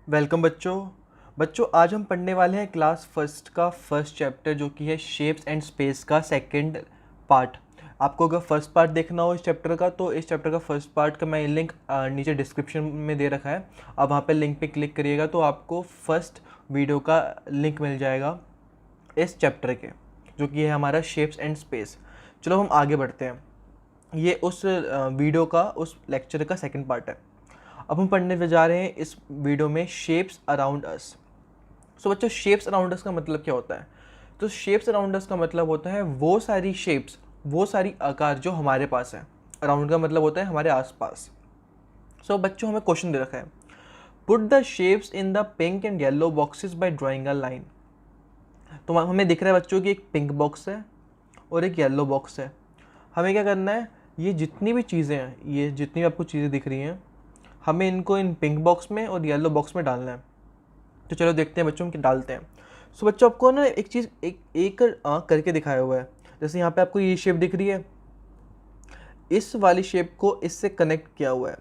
Welcome बच्चों। आज हम पढ़ने वाले हैं क्लास फर्स्ट का फर्स्ट चैप्टर जो कि है शेप्स एंड स्पेस का सेकंड पार्ट। आपको अगर फर्स्ट पार्ट देखना हो इस चैप्टर का तो इस चैप्टर का फर्स्ट पार्ट का मैं लिंक नीचे डिस्क्रिप्शन में दे रखा है। आप वहाँ पे लिंक पे क्लिक करिएगा तो आपको फर्स्ट वीडियो का लिंक मिल जाएगा इस चैप्टर के, जो कि है हमारा शेप्स एंड स्पेस। चलो हम आगे बढ़ते हैं। ये उस वीडियो का उस लेक्चर का सेकंड पार्ट है। अब हम पढ़ने जा रहे हैं इस वीडियो में शेप्स अराउंड अस। सो बच्चों, शेप्स अराउंड अस का मतलब क्या होता है? तो शेप्स अराउंड अस का मतलब होता है वो सारी शेप्स, वो सारी आकार जो हमारे पास है। अराउंड का मतलब होता है हमारे आसपास। सो बच्चों, हमें क्वेश्चन दे रखा है, put the shapes in the pink and yellow boxes by drawing a line. तो हमें दिख रहा है बच्चों की एक पिंक बॉक्स है और एक येलो बॉक्स है। हमें क्या करना है, ये जितनी भी चीज़ें हैं, ये जितनी भी आपको चीज़ें दिख रही हैं, हमें इनको इन पिंक बॉक्स में और येलो बॉक्स में डालना है। तो चलो देखते हैं बच्चों, हम डालते हैं। सो बच्चों, आपको ना एक चीज़ एक एक करके दिखाया हुआ है। जैसे यहाँ पे आपको ये शेप दिख रही है, इस वाली शेप को इससे कनेक्ट किया हुआ है,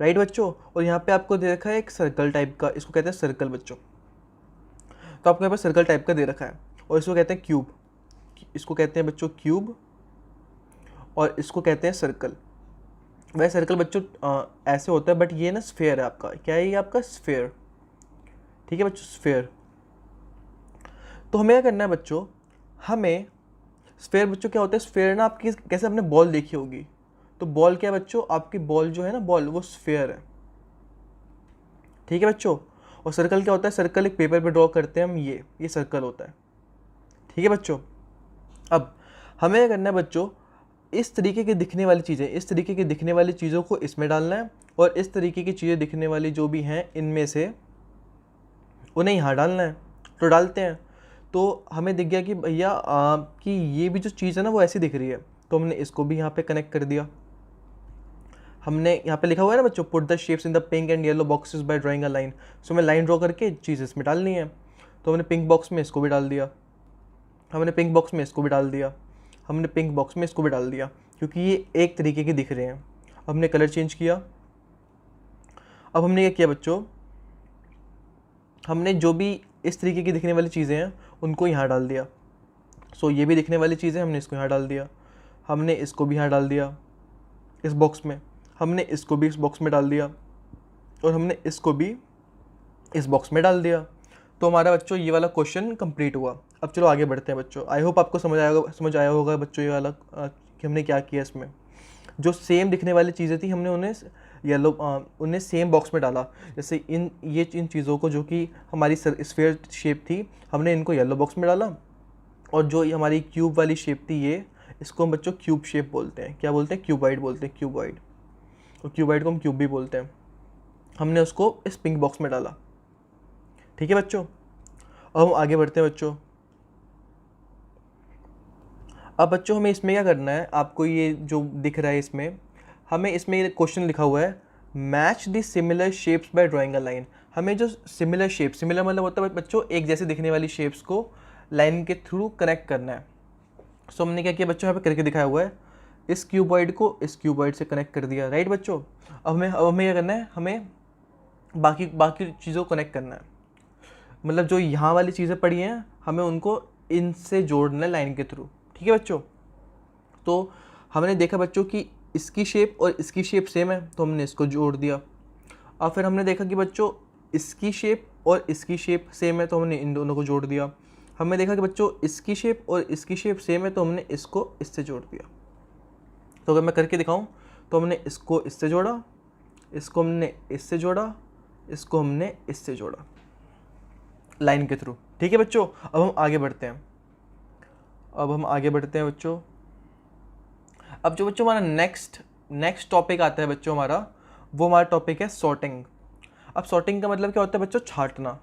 राइट बच्चों। और यहाँ पे आपको दे रखा है एक सर्कल टाइप का, इसको कहते हैं सर्कल बच्चों। तो आपको यहाँ पे सर्कल टाइप का दे रखा है और इसको कहते हैं क्यूब। इसको कहते हैं बच्चों क्यूब और इसको कहते हैं सर्कल। वह सर्कल बच्चों ऐसे होता है, बट ये ना स्फेयर है आपका। क्या है ये? आपका स्फेयर। ठीक है बच्चों, स्फेयर। तो हमें क्या करना है बच्चों, हमें स्फेयर बच्चों क्या होता है, स्फेयर ना आपकी कैसे आपने बॉल देखी होगी, तो बॉल क्या है बच्चों, आपकी बॉल जो है ना, बॉल वो स्फेयर है। ठीक है बच्चों। और सर्कल क्या होता है, सर्कल एक पेपर पे ड्रॉ करते हैं हम, ये सर्कल होता है। ठीक है बच्चों। अब हमें क्या करना है बच्चों, इस तरीके की दिखने वाली चीज़ें, इस तरीके की दिखने वाली चीज़ों को इसमें डालना है और इस तरीके की चीज़ें दिखने वाली जो भी हैं इनमें से उन्हें यहाँ डालना है। तो डालते हैं। तो हमें दिख गया कि भैया कि ये भी जो चीज़ है ना वो ऐसी दिख रही है, तो हमने इसको भी यहाँ पे कनेक्ट कर दिया। हमने यहाँ पे लिखा हुआ है ना बच्चों, put the shapes in the pink and yellow boxes by drawing a line. So हमें लाइन ड्रॉ करके चीज़ इसमें डालनी है। तो हमने पिंक बॉक्स में इसको भी डाल दिया, हमने पिंक बॉक्स में इसको भी डाल दिया, हमने पिंक बॉक्स में इसको भी डाल दिया, क्योंकि ये एक तरीके के दिख रहे हैं। हमने कलर चेंज किया। अब हमने क्या किया बच्चों, हमने जो भी इस तरीके की दिखने वाली चीज़ें हैं उनको यहाँ डाल दिया। सो ये भी दिखने वाली चीज़ें हमने इसको यहाँ डाल दिया, हमने इसको भी यहाँ डाल दिया इस बॉक्स में, हमने इसको भी इस बॉक्स में डाल दिया और हमने इसको भी इस बॉक्स में डाल दिया। तो हमारा बच्चों ये वाला क्वेश्चन कंप्लीट हुआ। अब चलो आगे बढ़ते हैं बच्चों। आई होप आपको समझ आया होगा बच्चों ये वाला कि हमने क्या किया। इसमें जो सेम दिखने वाली चीज़ें थी हमने उन्हें सेम बॉक्स में डाला। जैसे इन चीज़ों को जो कि हमारी स्फीयर शेप थी, हमने इनको येलो बॉक्स में डाला। और जो ये हमारी क्यूब वाली शेप थी, ये इसको हम बच्चों क्यूब शेप बोलते हैं। क्या बोलते हैं? क्यूबॉइड बोलते हैं, क्यूबॉइड। और क्यूबॉइड को हम क्यूब भी बोलते हैं। हमने उसको इस पिंक बॉक्स में डाला। ठीक है बच्चों। अब हम आगे बढ़ते हैं बच्चों। अब बच्चों हमें इसमें क्या करना है, आपको ये जो दिख रहा है इसमें, हमें इसमें ये क्वेश्चन लिखा हुआ है, match the similar shapes bye drawing a line. हमें जो सिमिलर शेप, सिमिलर मतलब होता है बच्चों एक जैसे दिखने वाली शेप्स को लाइन के थ्रू कनेक्ट करना है। सो हमने क्या किया बच्चों, यहाँ पे करके दिखाया हुआ है, इस क्यूबॉइड को इस क्यूबॉइड से कनेक्ट कर दिया, राइट बच्चों। अब हमें क्या करना है, हमें बाकी बाकी चीज़ों को कनेक्ट करना है। मतलब जो यहाँ वाली चीज़ें पड़ी हैं हमें उनको इनसे जोड़ना है लाइन के थ्रू। ठीक है बच्चों। तो हमने देखा बच्चों कि इसकी शेप और इसकी शेप सेम है, तो हमने इसको जोड़ दिया। और फिर हमने देखा कि बच्चों इसकी शेप और इसकी शेप सेम है, तो हमने इन दोनों को जोड़ दिया। हमने देखा कि बच्चों इसकी शेप और इसकी शेप सेम है, तो हमने इसको इससे जोड़ दिया। तो अगर मैं करके दिखाऊं, तो हमने इसको इससे जोड़ा, इसको हमने इससे जोड़ा, इसको हमने इससे जोड़ा लाइन के थ्रू। ठीक है बच्चों। अब हम आगे बढ़ते हैं। बच्चों। अब जो बच्चों हमारा नेक्स्ट टॉपिक आता है बच्चों हमारा, वो हमारा टॉपिक है सॉर्टिंग। अब सॉर्टिंग का मतलब क्या होता है बच्चों, छांटना।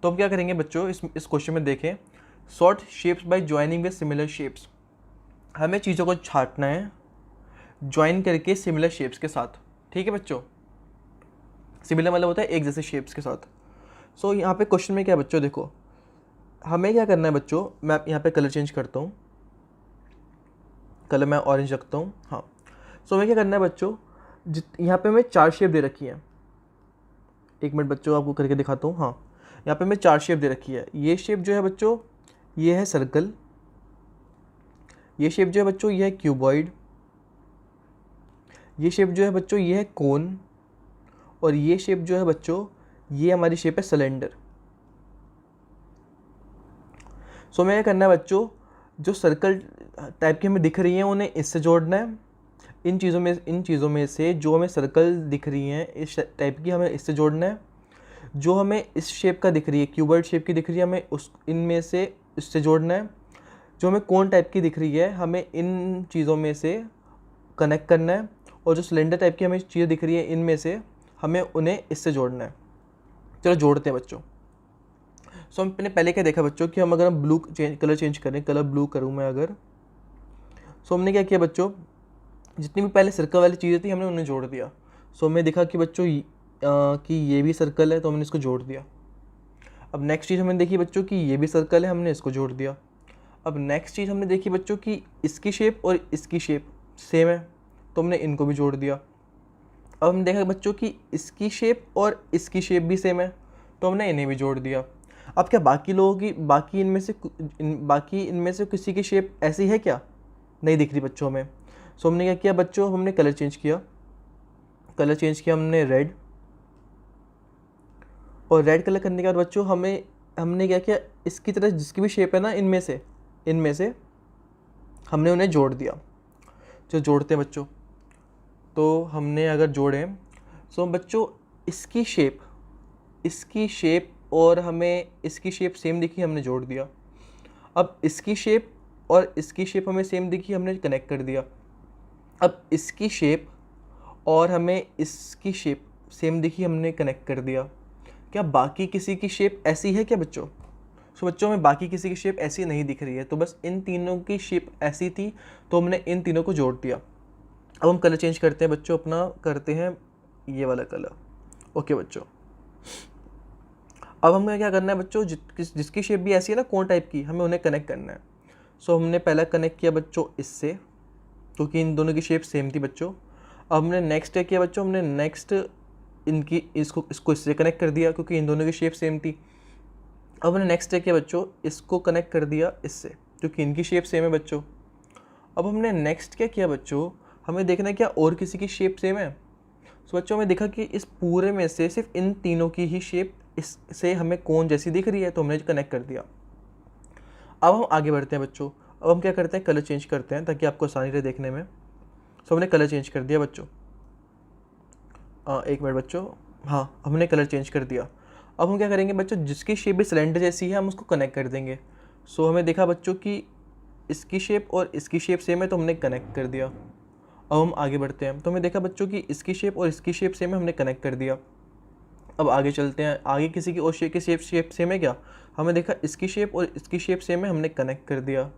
तो हम क्या करेंगे बच्चों, इस क्वेश्चन में देखें, sort shapes by joining with similar shapes. हमें चीज़ों को छांटना है ज्वाइन करके सिमिलर शेप्स के साथ। ठीक है बच्चों। सिमिलर मतलब होता है एक जैसे शेप्स के साथ। सो यहाँ पे क्वेश्चन में क्या है बच्चों, देखो हमें क्या करना है बच्चों, मैं यहाँ पे कलर चेंज करता हूँ, कलर मैं ऑरेंज रखता हूँ। हाँ। सो हमें क्या करना है बच्चों, यहाँ पे हमें 4 शेप दे रखी हैं। एक मिनट बच्चों आपको करके दिखाता हूँ। हाँ, यहाँ पे मैं 4 शेप दे रखी है। ये शेप जो है बच्चों ये है सर्कल, ये शेप जो है बच्चों ये है क्यूबॉइड, ये शेप जो है बच्चों ये है कोन, और ये शेप जो है बच्चों ये हमारी शेप है सिलेंडर। सो हमें क्या करना है बच्चों, जो सर्कल टाइप की हमें दिख रही हैं उन्हें इससे जोड़ना है। इन चीज़ों में से जो हमें सर्कल दिख रही हैं इस टाइप की, हमें इससे जोड़ना है। जो हमें इस शेप का दिख रही है, क्यूबॉइड शेप की दिख रही है, हमें उस इनमें से इससे जोड़ना है। जो हमें कोन टाइप की दिख रही है हमें इन चीज़ों में से कनेक्ट करना है, और जो सिलेंडर टाइप की हमें चीज़ें दिख रही है इनमें से हमें उन्हें इससे जोड़ना है। चलो जोड़ते हैं बच्चों। सो हमने पहले क्या देखा बच्चों कि हम अगर हम कलर चेंज करें, कलर ब्लू करूँ मैं अगर, सो हमने क्या किया बच्चों, जितनी भी पहले सर्कल वाली चीज़ें थी हमने उन्हें जोड़ दिया। सो हमें देखा कि बच्चों कि ये भी सर्कल है तो हमने इसको जोड़ दिया। अब नेक्स्ट चीज़ हमने देखी बच्चों कि ये भी सर्कल है, हमने इसको जोड़ दिया। अब नेक्स्ट चीज़ हमने देखी बच्चों कि इसकी शेप और इसकी शेप सेम है तो हमने इनको भी जोड़ दिया। अब हमने देखा बच्चों कि इसकी शेप और इसकी शेप भी सेम है तो हमने इन्हें भी जोड़ दिया। अब क्या बाकी लोगों की बाकी इनमें से किसी की शेप ऐसी है क्या, नहीं दिख रही बच्चों हमें। सो हमने क्या किया बच्चों, हमने कलर चेंज किया हमने रेड, और रेड कलर करने के बाद बच्चों हमने क्या किया, इसकी तरह जिसकी भी शेप है ना इनमें से हमने उन्हें जोड़ दिया। जो जोड़ते हैं बच्चों, तो हमने अगर जोड़े सो बच्चों इसकी शेप और हमें इसकी शेप सेम दिखी, हमने जोड़ दिया। अब इसकी शेप और इसकी शेप हमें सेम दिखी, हमने कनेक्ट कर दिया। अब इसकी शेप और हमें इसकी शेप सेम दिखी, हमने कनेक्ट कर दिया। क्या बाकी किसी की शेप ऐसी है क्या बच्चों? सो बच्चों में बाकी किसी की शेप ऐसी नहीं दिख रही है, तो बस इन तीनों की शेप ऐसी थी तो हमने इन तीनों को जोड़ दिया। अब हम कलर चेंज करते हैं बच्चों, अपना करते हैं ये वाला कलर। ओके बच्चों, अब हमें क्या करना है बच्चों, जिसकी शेप भी ऐसी है ना कोन टाइप की, हमें उन्हें कनेक्ट करना है। सो हमने पहला कनेक्ट किया बच्चों इससे, क्योंकि इन दोनों की शेप सेम थी बच्चों। अब हमने नेक्स्ट क्या किया बच्चों, हमने नेक्स्ट इसको इससे कनेक्ट कर दिया क्योंकि इन दोनों की शेप सेम थी। अब हमने नेक्स्ट क्या किया बच्चों, इसको कनेक्ट कर दिया इससे क्योंकि इनकी शेप सेम है बच्चों। अब हमने नेक्स्ट क्या किया बच्चों, हमें देखना है क्या और किसी की शेप सेम है। सो बच्चों हमें देखा कि इस पूरे में से सिर्फ इन तीनों की ही शेप इससे हमें कोन जैसी दिख रही है तो हमने कनेक्ट कर दिया। अब हम आगे बढ़ते हैं बच्चों। अब हम क्या करते हैं, कलर चेंज करते हैं ताकि आपको आसानी रहे देखने में। सो हमने कलर चेंज कर दिया बच्चों। एक मिनट बच्चों, हाँ हमने कलर चेंज कर दिया। अब हम क्या करेंगे बच्चों, जिसकी शेप भी सिलेंडर जैसी है हम उसको कनेक्ट कर देंगे। सो हमें देखा बच्चों कि इसकी शेप और इसकी शेप सेम है तो हमने कनेक्ट कर दिया। अब हम आगे बढ़ते हैं, तो हमें देखा बच्चों कि इसकी शेप और इसकी शेप सेम है, हमने कनेक्ट कर दिया। अब आगे चलते हैं, आगे किसी की और शेप की शेप सेम है क्या, हमें देखा इसकी शेप और इसकी शेप सेम है, हमने कनेक्ट कर दिया।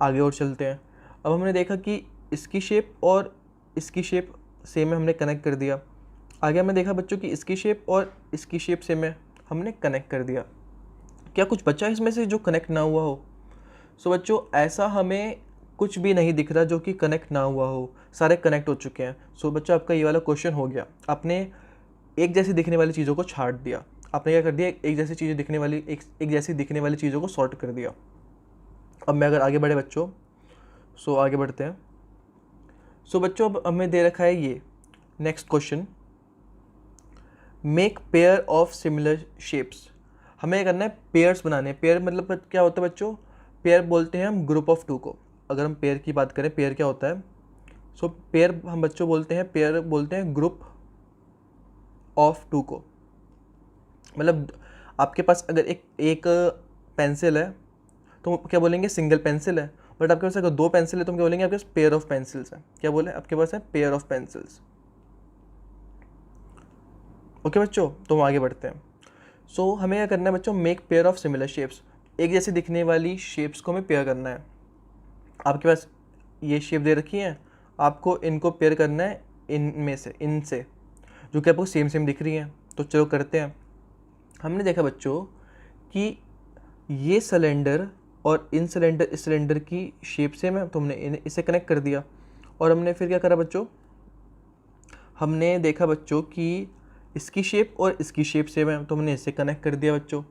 आगे और चलते हैं, अब हमने देखा कि इसकी शेप और इसकी शेप सेम है, हमने कनेक्ट कर दिया। आगे हमने देखा बच्चों कि इसकी शेप और इसकी शेप सेम है, हमने कनेक्ट कर दिया। क्या कुछ बचा इसमें से जो कनेक्ट ना हुआ हो? सो बच्चों ऐसा हमें कुछ भी नहीं दिख रहा जो कि कनेक्ट ना हुआ हो, सारे कनेक्ट हो चुके हैं। सो बच्चों आपका ये वाला क्वेश्चन हो गया। आपने एक जैसी दिखने वाली चीज़ों को छाट दिया, आपने क्या कर दिया, एक जैसी दिखने वाली चीज़ों को सॉर्ट कर दिया। अब मैं अगर आगे बढ़े बच्चों, सो आगे बढ़ते हैं। सो बच्चों अब हमें दे रखा है ये next question, make pair of similar shapes. हमें करना है पेयर्स बनाने। पेयर मतलब क्या होता है बच्चों, पेयर बोलते हैं हम ग्रुप ऑफ टू को। अगर हम पेयर की बात करें, पेयर क्या होता है, सो पेयर हम बच्चों बोलते हैं, पेयर बोलते हैं ग्रुप ऑफ टू को। मतलब आपके पास अगर एक पेंसिल है तो क्या बोलेंगे, सिंगल पेंसिल है। बट आपके पास अगर दो पेंसिल है तो हम क्या बोलेंगे, आपके पास पेयर ऑफ पेंसिल्स है। क्या बोले, आपके पास है पेयर ऑफ पेंसिल्स। ओके बच्चों, तो हम आगे बढ़ते हैं। सो हमें क्या करना है बच्चों, make pair of similar shapes. एक जैसे दिखने वाली शेप्स को हमें पेयर करना है। आपके पास ये शेप दे रखी है, आपको इनको पेयर करना है इनसे जो कि आपको सेम दिख रही हैं। तो चलो करते हैं। हमने देखा बच्चों कि ये सिलेंडर और इस सिलेंडर की शेप सेम है तो हमने इसे कनेक्ट कर दिया। और हमने फिर क्या करा बच्चों, हमने देखा बच्चों कि इसकी शेप और इसकी शेप सेम है, तो हमने इससे कनेक्ट कर दिया बच्चों।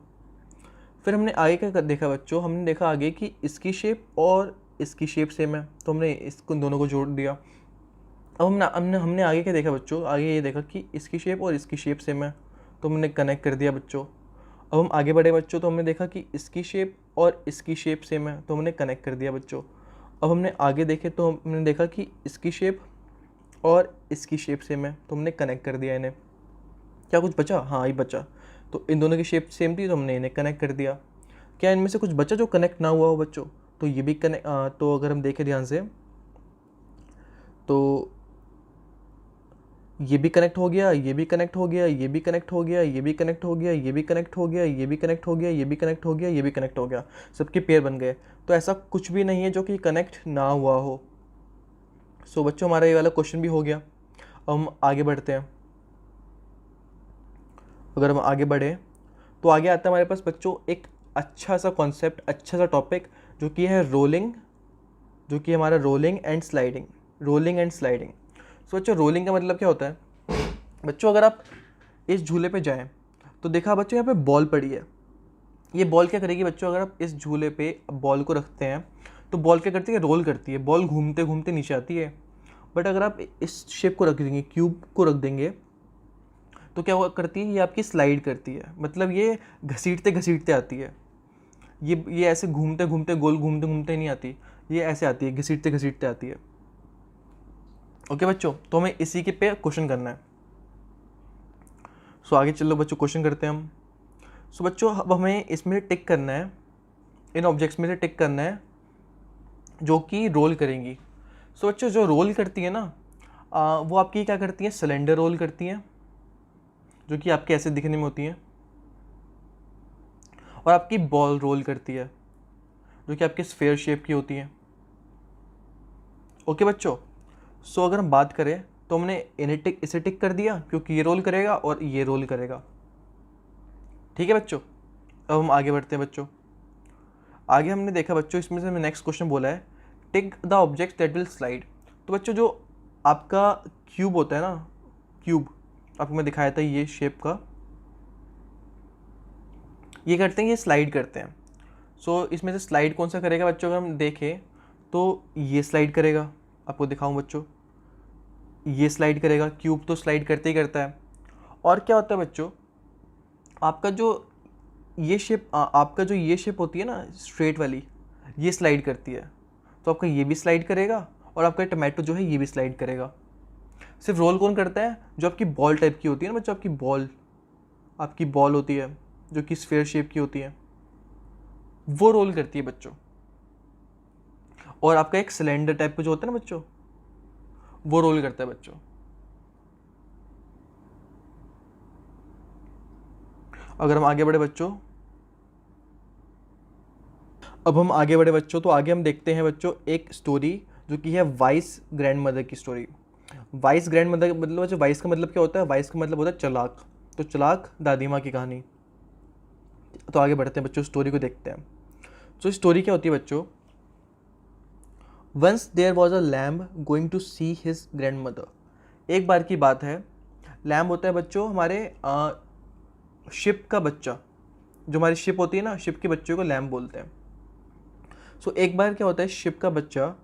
फिर हमने आगे क्या देखा बच्चों, हमने देखा आगे कि इसकी शेप और इसकी शेप सेम है, तो हमने इसको दोनों को जोड़ दिया। अब हमने आगे क्या देखा बच्चों, आगे ये देखा कि इसकी शेप और इसकी शेप सेम है, तो हमने कनेक्ट कर दिया बच्चों। अब हम आगे बढ़े बच्चों, तो हमने देखा कि इसकी शेप और इसकी शेप सेम है, तो हमने कनेक्ट कर दिया बच्चों। अब हमने आगे देखे तो हमने देखा कि इसकी शेप और इसकी शेप सेम है, तो हमने कनेक्ट कर दिया इन्हें। क्या कुछ बचा? हाँ, ये बचा। तो इन दोनों की शेप सेम थी, तो हमने इन्हें कनेक्ट कर दिया। क्या इनमें से कुछ बचा जो कनेक्ट ना हुआ हो बच्चों? तो ये भी कनेक्ट, तो अगर हम देखें ध्यान से तो ये भी कनेक्ट हो गया, ये भी कनेक्ट हो गया, ये भी कनेक्ट हो गया, ये भी कनेक्ट हो गया, ये भी कनेक्ट हो गया, ये भी कनेक्ट हो गया, ये भी कनेक्ट हो गया, ये भी कनेक्ट हो गया, सबके पेयर बन गए। तो ऐसा कुछ भी नहीं है जो कि कनेक्ट ना हुआ हो। सो बच्चों, हमारा ये वाला क्वेश्चन भी हो गया। अब हम आगे बढ़ते हैं। अगर हम आगे बढ़े तो आगे आता है हमारे पास बच्चों एक अच्छा सा कॉन्सेप्ट, अच्छा सा टॉपिक, जो कि है रोलिंग, जो कि हमारा rolling and sliding. Rolling and sliding. So बच्चों, रोलिंग का मतलब क्या होता है बच्चों? अगर आप इस झूले पे जाएं तो देखा बच्चों यहाँ पे बॉल पड़ी है। ये बॉल क्या करेगी बच्चों? अगर आप इस झूले पे बॉल को रखते हैं तो बॉल क्या करती है? रोल करती है। बॉल घूमते घूमते नीचे आती है। बट अगर आप इस शेप को रख देंगे, क्यूब को रख देंगे, तो क्या करती है? ये आपकी स्लाइड करती है। मतलब ये घसीटते घसीटते आती है। ये ऐसे घूमते घूमते, गोल घूमते घूमते नहीं आती, ये ऐसे आती है, घसीटते घसीटते आती है। ओके बच्चों, तो हमें इसी के पे क्वेश्चन करना है। सो आगे चलो बच्चों, क्वेश्चन करते हैं हम। सो बच्चों, अब हमें इसमें टिक करना है, इन ऑब्जेक्ट्स में से टिक करना है जो कि रोल करेंगी। सो बच्चों, जो रोल करती है ना, वो आपकी क्या करती हैं? सिलेंडर रोल करती हैं, जो कि आपके ऐसे दिखने में होती हैं। और आपकी बॉल रोल करती है, जो कि आपके स्फेयर शेप की होती हैं। ओके बच्चों, सो अगर हम बात करें तो हमने इसे टिक कर दिया क्योंकि ये रोल करेगा और ये रोल करेगा। ठीक है बच्चों, अब हम आगे बढ़ते हैं बच्चों। आगे हमने देखा बच्चों, इसमें से नेक्स्ट क्वेश्चन बोला है tick the object that will slide. तो बच्चों, जो आपका क्यूब होता है ना, क्यूब आपको मैं दिखाया था ये शेप का, ये करते हैं, ये स्लाइड करते हैं। सो इसमें से स्लाइड कौन सा करेगा बच्चों? अगर हम देखें तो ये स्लाइड करेगा। आपको दिखाऊं बच्चों, ये स्लाइड करेगा। क्यूब तो स्लाइड करते ही करता है। और क्या होता है बच्चों, आपका जो ये शेप, आपका जो ये शेप होती है ना स्ट्रेट वाली, ये स्लाइड करती है। तो आपका ये भी स्लाइड करेगा और आपका टमाटो जो है ये भी स्लाइड करेगा। सिर्फ रोल कौन करता है? जो आपकी बॉल टाइप की होती है ना बच्चों, आपकी बॉल होती है जो कि स्फेयर शेप की होती है, वो रोल करती है बच्चों। और आपका एक सिलेंडर टाइप का जो होता है ना बच्चों, वो रोल करता है बच्चों। अगर हम आगे बढ़े बच्चों, अब हम आगे बढ़े बच्चों, तो आगे हम देखते हैं बच्चों एक स्टोरी जो कि है वाइस ग्रैंड मदर की स्टोरी। वाइस ग्रैंड मदर मतलब बच्चों, वाइस का मतलब क्या होता है? वाइस का मतलब होता है चालाक। तो चालाक दादी माँ की कहानी। तो आगे बढ़ते हैं बच्चों, स्टोरी को देखते हैं। तो स्टोरी क्या होती है बच्चों? Once there was a lamb going to see his grandmother. एक बार की बात है, लैम्ब होता है बच्चों हमारे शिप का बच्चा। जो हमारी शिप होती है ना, शिप के बच्चे को लैम्ब बोलते हैं। सो एक बार क्या होता है, शिप का बच्चा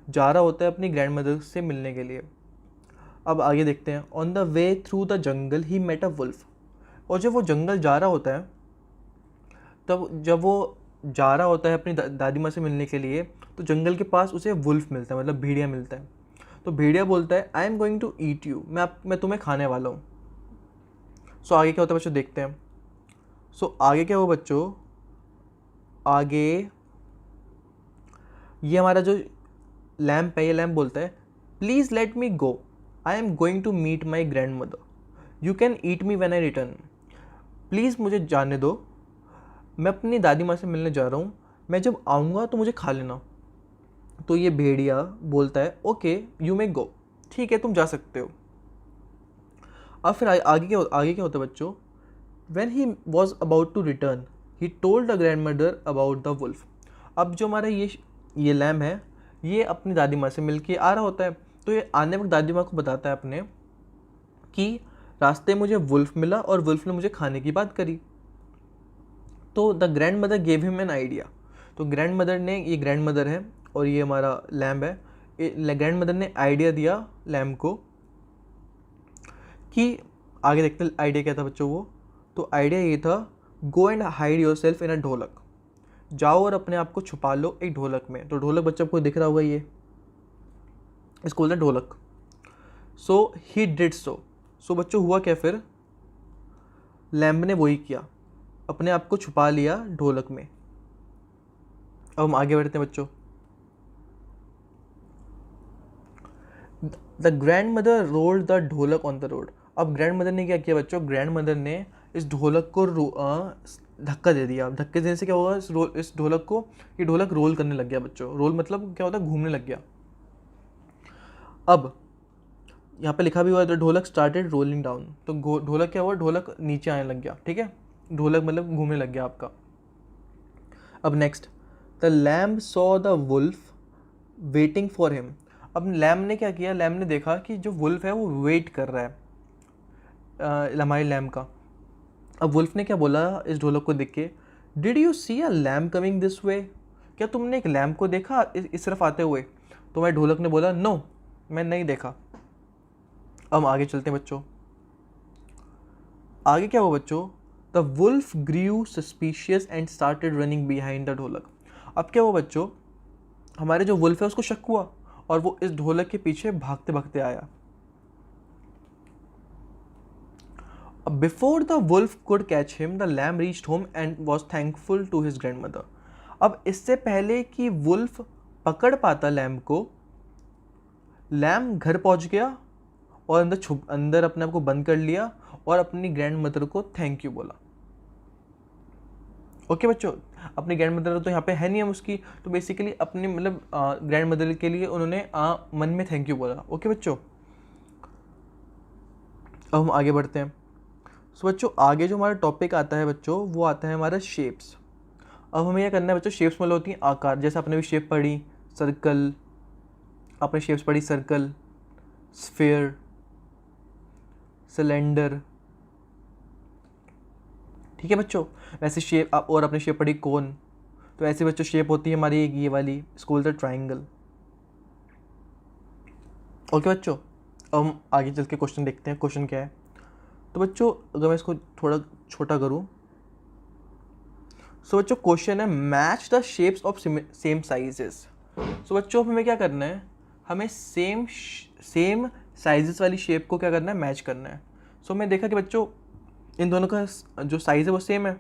जा रहा होता है अपनी ग्रैंड मदर से मिलने के लिए। अब आगे देखते हैं। On the way through the jungle he met a wolf. और जब वो जंगल जा रहा होता है, तब जब वो जा रहा होता है अपनी दादी माँ से मिलने के लिए, तो जंगल के पास उसे वुल्फ मिलता है, मतलब भेड़िया मिलता है। तो भेड़िया बोलता है I am going to eat you, मैं तुम्हें खाने वाला हूँ। सो आगे क्या होता है बच्चों, देखते हैं। सो आगे क्या हुआ बच्चों, आगे ये हमारा जो लैम्प है, ये लैम्प बोलता है please let me go, I am going to meet my grandmother, you can eat me when I return. Please मुझे जाने दो, मैं अपनी दादी माँ से मिलने जा रहा हूँ, मैं जब आऊँगा तो मुझे खा लेना। तो ये भेड़िया बोलता है ओके यू मे गो, ठीक है तुम जा सकते हो। अब फिर आगे क्या होता है बच्चों, when he was about to return he told the grandmother about the wolf. अब जो हमारा ये लैम है, ये अपनी दादी माँ से मिल के आ रहा होता है। तो ये आने वक्त दादी माँ को बताता है अपने कि रास्ते में मुझे वुल्फ मिला और वुल्फ ने मुझे खाने की बात करी। तो the grand mother gave him an idea. तो ग्रैंड मदर ने, ये ग्रैंड मदर है और ये हमारा लैम्ब है, ग्रैंड मदर ने आइडिया दिया लैम्ब को कि आगे देखते हैं आइडिया क्या था बच्चों वो। तो आइडिया ये था, go and hide yourself in a dholak. जाओ और अपने आप को छुपा लो एक ढोलक में। तो ढोलक बच्चों को दिख रहा होगा, ये इसको बोलते हैं ढोलक। सो ही डिड सो बच्चों हुआ क्या फिर, लैम्ब ने वही किया, अपने आप को छुपा लिया ढोलक में। अब हम आगे बढ़ते हैं बच्चों। The grand mother rolled the ढोलक ऑन द रोड। अब ग्रैंड मदर ने क्या किया बच्चों, ग्रैंड मदर ने इस ढोलक को धक्का दे दिया। धक्के देने से क्या होगा, इस ढोलक को, ये ढोलक रोल करने लग गया बच्चों। रोल मतलब क्या होता है, घूमने लग गया। अब यहाँ पे लिखा भी हुआ है द ढोलक स्टार्टेड रोलिंग डाउन। तो ढोलक क्या हुआ, ढोलक नीचे आने लग गया। ठीक है, ढोलक मतलब घूमने लग गया आपका। अब next, the lamb saw the wolf waiting for him. अब लैम्ब ने क्या किया, लैम्ब ने देखा कि जो वुल्फ है वो वेट कर रहा है हमारे लैम्ब का। अब वुल्फ ने क्या बोला इस ढोलक को देख के, did you see a lamb coming this way. क्या तुमने एक लैम्ब को देखा इस तरफ आते हुए। तो मैं ढोलक ने बोला, नो, मैं नहीं देखा। अब आगे चलते हैं बच्चों। आगे क्या हुआ बच्चों, the wolf grew suspicious and started running behind the dholak. अब क्या हुआ बच्चों, हमारे जो वुल्फ है उसको शक हुआ और वो इस ढोलक के पीछे भागते भागते आया। Before the wolf could catch him the lamb reached home and was thankful to his grandmother. अब इससे पहले कि वुल्फ पकड़ पाता लैम्ब को, लैम्ब घर पहुंच गया और अंदर अपने आप को बंद कर लिया और अपनी ग्रैंड मदर को थैंक यू बोला। ओके बच्चों, अपनी ग्रैंड मदर तो यहाँ पे है नहीं हम उसकी, तो बेसिकली अपनी मतलब ग्रैंड मदर के लिए उन्होंने मन में थैंक यू बोला। ओके बच्चों, अब हम आगे बढ़ते हैं। सो बच्चों आगे जो हमारा टॉपिक आता है बच्चों, वो आता है हमारा शेप्स। अब हमें यह करना है बच्चों, शेप्स मतलब होती हैं आकार। जैसे आपने भी शेप पढ़ी सर्कल, आपने शेप्स पढ़ी सर्कल, स्फीयर, सिलेंडर। ठीक है बच्चों, वैसे शेप और अपने शेप पढ़ी कोन। तो ऐसे बच्चों शेप होती है हमारी एक ये वाली, इसको बोलते हैं ट्राइंगल। ओके बच्चों, अब हम आगे चल के क्वेश्चन देखते हैं, क्वेश्चन क्या है। तो बच्चों अगर मैं इसको थोड़ा छोटा करूं, सो बच्चों क्वेश्चन है match the shapes of same sizes. So बच्चों हमें क्या करना है, हमें सेम साइजेस वाली शेप को क्या करना है, मैच करना है। सो मैं देखा कि बच्चों इन दोनों का जो साइज़ है वो सेम है।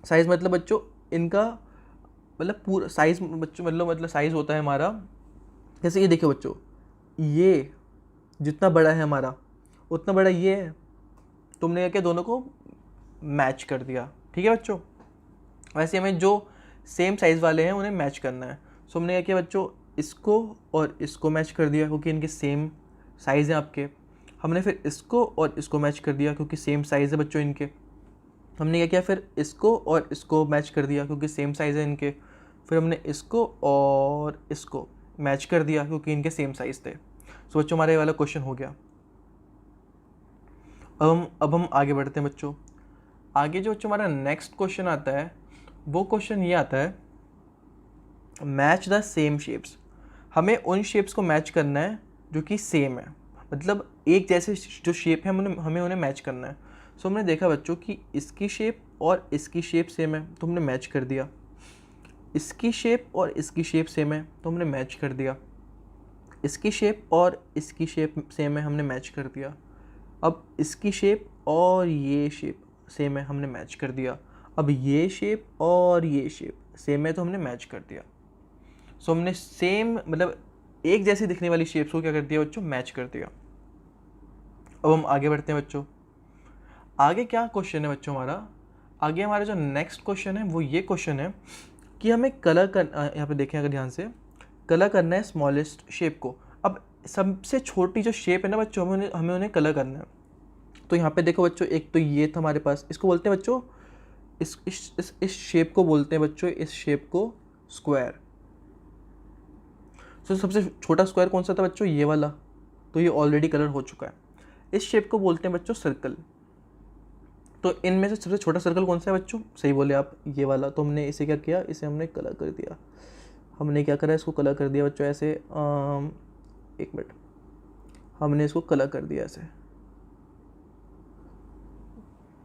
साइज़ मतलब बच्चों इनका मतलब पूरा साइज़ बच्चों मतलब साइज़ होता है हमारा, जैसे ये देखो बच्चों, ये जितना बड़ा है हमारा उतना बड़ा ये है। तुमने क्या दोनों को मैच कर दिया। ठीक है बच्चों, वैसे हमें जो सेम साइज़ वाले हैं उन्हें मैच करना है। सो हमने क्या किया बच्चों, इसको और इसको मैच कर दिया क्योंकि इनके सेम साइज़ हैं आपके। हमने फिर इसको और इसको मैच कर दिया क्योंकि सेम साइज़ है बच्चों इनके। हमने क्या किया, फिर इसको और इसको मैच कर दिया क्योंकि सेम साइज़ है इनके। फिर हमने इसको और इसको मैच कर दिया क्योंकि इनके सेम साइज़ थे। सो बच्चों हमारा ये वाला क्वेश्चन हो गया। अब हम आगे बढ़ते हैं बच्चों। आगे जो बच्चों हमारा नेक्स्ट क्वेश्चन आता है, वो क्वेश्चन ये आता है मैच द सेम शेप्स। हमें उन शेप्स को मैच करना है जो कि सेम है, मतलब एक जैसे जो शेप है हमें उन्हें मैच करना है। सो हमने देखा बच्चों कि इसकी शेप और इसकी शेप सेम है तो हमने मैच कर दिया। इसकी शेप और इसकी शेप सेम है तो हमने मैच कर दिया। इसकी शेप और इसकी शेप सेम है, हमने मैच कर दिया। अब इसकी शेप और ये शेप सेम है, हमने मैच कर दिया। अब ये शेप और ये शेप सेम है तो हमने मैच कर दिया। सो हमने सेम मतलब एक जैसी दिखने वाली शेप्स को क्या कर दिया बच्चों, मैच कर दिया। अब हम आगे बढ़ते हैं बच्चों। आगे क्या क्वेश्चन है बच्चों हमारा, आगे हमारा जो नेक्स्ट क्वेश्चन है वो ये क्वेश्चन है कि हमें कलर कर, यहाँ पे देखें अगर ध्यान से, कलर करना है स्मॉलेस्ट शेप को। अब सबसे छोटी जो शेप है ना बच्चों, हमें उन्हें कलर करना है। तो यहाँ पे देखो बच्चों, एक तो ये था हमारे पास, इसको बोलते हैं बच्चों इस शेप को बोलते हैं बच्चों, इस शेप को स्क्वायर। तो सबसे छोटा स्क्वायर कौन सा था बच्चों, ये वाला। तो ये ऑलरेडी कलर हो चुका है। इस शेप को बोलते हैं बच्चों सर्कल। तो इनमें से सबसे छोटा सर्कल कौन सा है बच्चों? सही बोले आप, ये वाला। तो हमने इसे क्या किया, इसे हमने कलर कर दिया। हमने क्या करा, इसको कलर कर दिया बच्चों ऐसे। एक मिनट, हमने इसको कलर कर दिया ऐसे।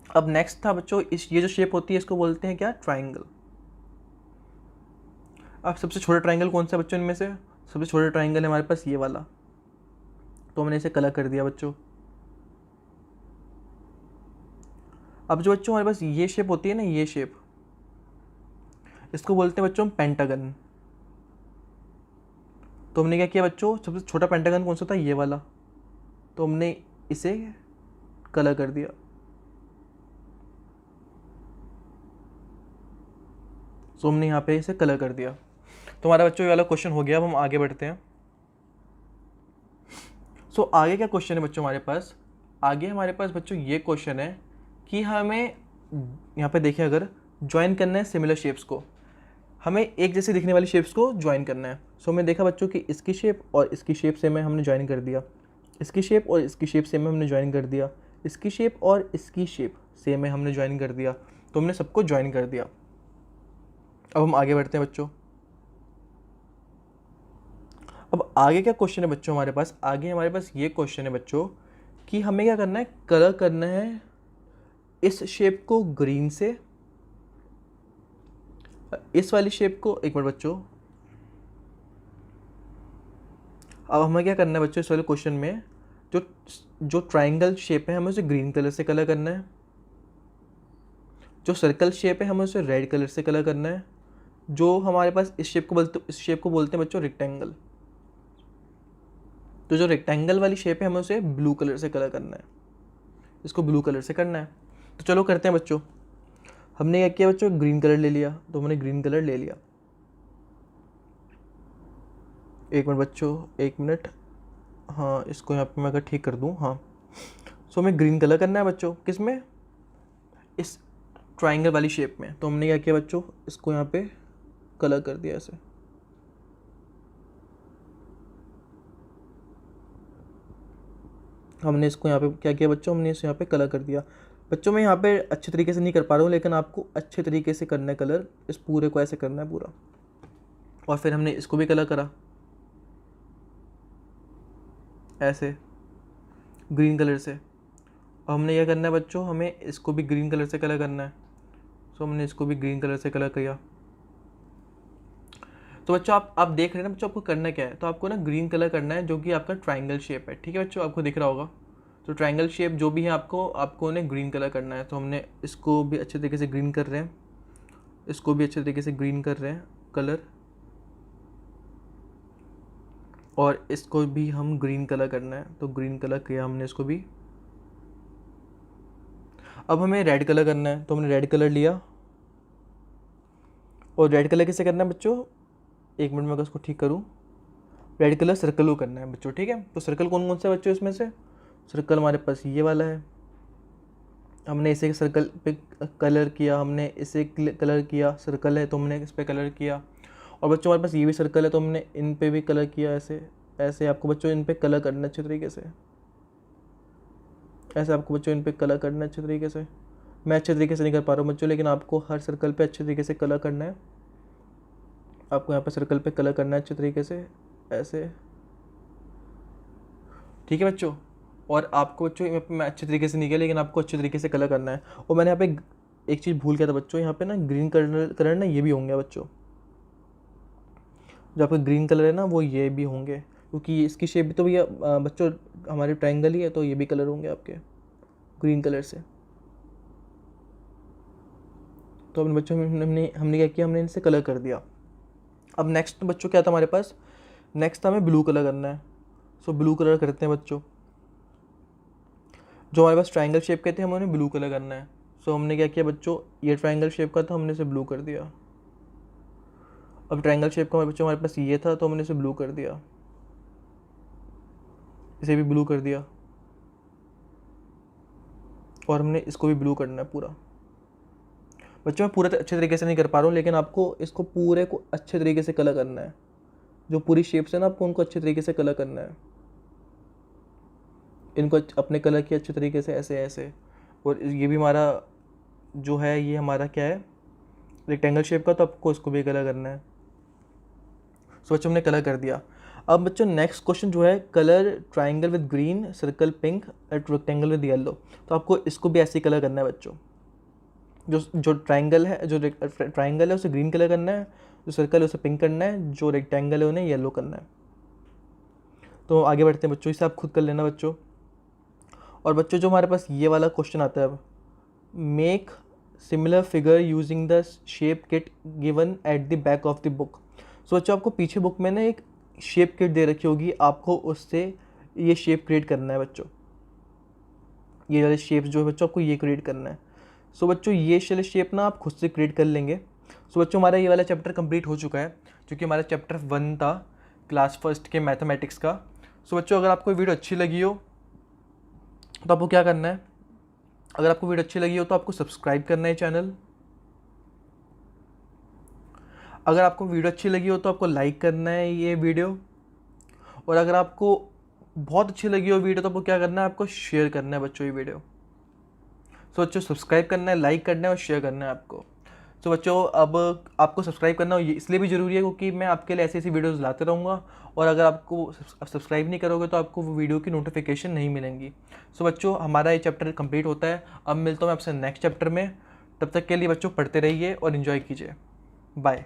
अब नेक्स्ट था बच्चों, ये जो शेप होती है इसको बोलते हैं क्या? ट्राइंगल। अब सबसे छोटा ट्राइंगल कौन सा है बच्चों इनमें से? सबसे छोटा ट्राइंगल है हमारे पास ये वाला। तो हमने इसे कलर कर दिया बच्चों। अब जो बच्चों हमारे पास ये शेप होती है ना, ये शेप, इसको बोलते हैं बच्चों पेंटागन। तो हमने क्या किया बच्चों, सबसे छोटा पेंटागन कौन सा था? ये वाला। तो हमने इसे कलर कर दिया। तो हमने यहाँ पे इसे कलर कर दिया। तो हमारा बच्चों ये वाला क्वेश्चन हो गया। अब हम आगे बढ़ते हैं। सो आगे क्या क्वेश्चन है बच्चों हमारे पास? आगे हमारे पास बच्चों ये क्वेश्चन है कि हमें यहाँ पे देखिए, अगर ज्वाइन करना है सिमिलर शेप्स को, हमें एक जैसे दिखने वाली शेप्स को ज्वाइन करना है। सो हमने देखा बच्चों कि इसकी शेप और इसकी शेप सेम है, हमने ज्वाइन कर दिया। इसकी शेप और इसकी शेप सेम है, हमने ज्वाइन कर दिया। इसकी शेप और इसकी शेप सेम है, हमने ज्वाइन कर दिया। तो हमने सबको ज्वाइन कर दिया। अब हम आगे बढ़ते हैं बच्चों। अब आगे क्या क्वेश्चन है बच्चों हमारे पास? आगे हमारे पास ये क्वेश्चन है बच्चों कि हमें क्या करना है, कलर करना है इस शेप को ग्रीन से, इस वाली शेप को। एक मिनट बच्चों, अब हमें क्या करना है बच्चों, इस वाले क्वेश्चन में जो जो ट्राइंगल शेप है हमें उसे ग्रीन कलर से कलर करना है। जो सर्कल शेप है हमें उसे रेड कलर से कलर करना है। जो हमारे पास इस शेप को बोलते हैं बच्चों रेक्टेंगल। तो जो रेक्टेंगल वाली शेप है हमें उसे ब्लू कलर से कलर करना है। इसको ब्लू कलर से करना है। तो चलो करते हैं बच्चों। हमने क्या किया बच्चों, ग्रीन कलर ले लिया। तो हमने ग्रीन कलर ले लिया। एक मिनट बच्चों, एक मिनट। हाँ, इसको यहाँ पे मैं अगर ठीक कर दूँ। हाँ, सो हमें ग्रीन कलर करना है बच्चों। किस में? इस ट्राइंगल वाली शेप में। तो हमने क्या किया बच्चों, इसको यहाँ पे कलर कर दिया ऐसे। हमने इसको यहाँ पे क्या किया बच्चों, हमने इसे यहाँ पे कलर कर दिया। बच्चों मैं यहाँ पे अच्छे तरीके से नहीं कर पा रहा हूँ, लेकिन आपको अच्छे तरीके से करना है कलर। इस पूरे को ऐसे करना है पूरा। और फिर हमने इसको भी कलर करा ऐसे ग्रीन कलर से। और हमने क्या करना है बच्चों, हमें इसको भी ग्रीन कलर से कलर करना है। सो हमने इसको भी ग्रीन कलर से कलर किया। तो बच्चों आप देख रहे हैं ना बच्चों, आपको करना क्या है? तो आपको ना ग्रीन कलर करना है, जो कि आपका ट्राइंगल शेप है। ठीक है बच्चों, आपको दिख रहा होगा। तो ट्राइंगल शेप जो भी है आपको उन्हें ग्रीन कलर करना है। तो हमने इसको भी अच्छे तरीके से ग्रीन कर रहे हैं, इसको भी अच्छे तरीके से ग्रीन कर रहे हैं कलर, और इसको भी हम ग्रीन कलर करना है। तो ग्रीन कलर किया हमने इसको भी। अब हमें रेड कलर करना है। तो हमने रेड कलर लिया। और रेड कलर किसे करना है बच्चों? एक मिनट में अगर उसको ठीक करूँ। रेड कलर सर्कल को करना है बच्चों। ठीक है, तो सर्कल कौन कौन सा है बच्चों इसमें से? सर्कल हमारे पास ये वाला है। हमने इसे सर्कल पे कलर किया, हमने इसे कलर किया। सर्कल है तो हमने इस पे कलर किया। और बच्चों हमारे पास ये भी सर्कल है, तो हमने इन पे भी कलर किया ऐसे। ऐसे आपको बच्चों इन पे कलर करना है अच्छे तरीके से। ऐसे आपको बच्चों इन पे कलर करना है अच्छे तरीके से। मैं अच्छे तरीके से नहीं कर पा रहा हूँ बच्चों, लेकिन आपको हर सर्कल पे अच्छे तरीके से कलर करना है। आपको यहाँ पे सर्कल पे कलर करना है अच्छे तरीके से ऐसे। ठीक है बच्चों। और आपको बच्चों मैं अच्छे तरीके से नहीं किया, लेकिन आपको अच्छे तरीके से कलर करना है। और मैंने यहाँ पे एक चीज़ भूल गया था बच्चों, यहाँ पे ना ग्रीन कलर ना ये भी होंगे बच्चों। जो आपके ग्रीन कलर है ना वो ये भी होंगे, क्योंकि इसकी शेप भी तो भैया बच्चों हमारी ट्रायंगल ही है। तो ये भी कलर होंगे आपके ग्रीन कलर से। तो अपने बच्चों हमने क्या किया, हमने इनसे कलर कर दिया। अब नेक्स्ट बच्चों क्या था हमारे पास? नेक्स्ट हमें ब्लू कलर करना है। सो ब्लू कलर करते हैं बच्चों। जो हमारे पास ट्रायंगल शेप के थे हमें उन्हें ब्लू कलर करना है। सो हमने क्या किया बच्चों, ये ट्रायंगल शेप का था, हमने इसे ब्लू कर दिया। अब ट्रायंगल शेप का हमारे पास ये था, तो हमने इसे ब्लू कर दिया। इसे भी ब्लू कर दिया। और हमने इसको भी ब्लू करना है पूरा। बच्चों मैं पूरा अच्छे तरीके से नहीं कर पा रहा हूँ, लेकिन आपको इसको पूरे को अच्छे तरीके से कलर करना है। जो पूरी शेप्स है ना, आपको उनको अच्छे तरीके से कलर करना है। इनको अपने कलर किया अच्छे तरीके से, ऐसे ऐसे। और ये भी हमारा जो है, ये हमारा क्या है, रेक्टेंगल शेप का, तो आपको इसको भी कलर करना है। सो बच्चों हमने कलर कर दिया। अब बच्चों नेक्स्ट क्वेश्चन जो है, colour triangle with green, circle pink and rectangle with yellow. तो आपको इसको भी ऐसे ही कलर करना है बच्चों। जो ट्राइंगल है, जो ट्राइंगल है उसे ग्रीन कलर करना है, जो सर्कल है उसे पिंक करना है, जो रेक्टेंगल है उन्हें येलो करना है। तो आगे बढ़ते हैं बच्चों, इसे आप खुद कर लेना बच्चों। और बच्चों जो हमारे पास ये वाला क्वेश्चन आता है अब, make similar figure using the shape kit given at the back of the book. So बच्चों आपको पीछे बुक में ना एक शेप किट दे रखी होगी, आपको उससे ये शेप क्रिएट करना है बच्चों। ये वाले शेप्स जो है बच्चों आपको ये क्रिएट करना है। सो बच्चों ये वाले शेप ना आप खुद से क्रिएट कर लेंगे। सो बच्चों हमारा ये वाला चैप्टर कंप्लीट हो चुका है, क्योंकि हमारा चैप्टर 1 था क्लास फर्स्ट के मैथमेटिक्स का। सो बच्चों अगर आपको वीडियो अच्छी लगी हो तो आपको क्या करना है, अगर आपको वीडियो अच्छी लगी हो तो आपको सब्सक्राइब करना है चैनल। अगर आपको वीडियो अच्छी लगी हो तो आपको लाइक करना है ये वीडियो। और अगर आपको बहुत अच्छी लगी हो वीडियो तो आपको क्या करना है, आपको शेयर करना है बच्चों ये वीडियो। सो बच्चों सब्सक्राइब करना है, लाइक करना है और शेयर करना है आपको। सो बच्चों अब आपको सब्सक्राइब करना ये इसलिए भी ज़रूरी है क्योंकि मैं आपके लिए ऐसी ऐसी वीडियोस लाते रहूँगा, और अगर आपको सब्सक्राइब नहीं करोगे तो आपको वो वीडियो की नोटिफिकेशन नहीं मिलेंगी। सो बच्चों हमारा ये चैप्टर कंप्लीट होता है। अब मिलता हूँ मैं आपसे नेक्स्ट चैप्टर में। तब तक के लिए बच्चों पढ़ते रहिए और इन्जॉय कीजिए। बाय।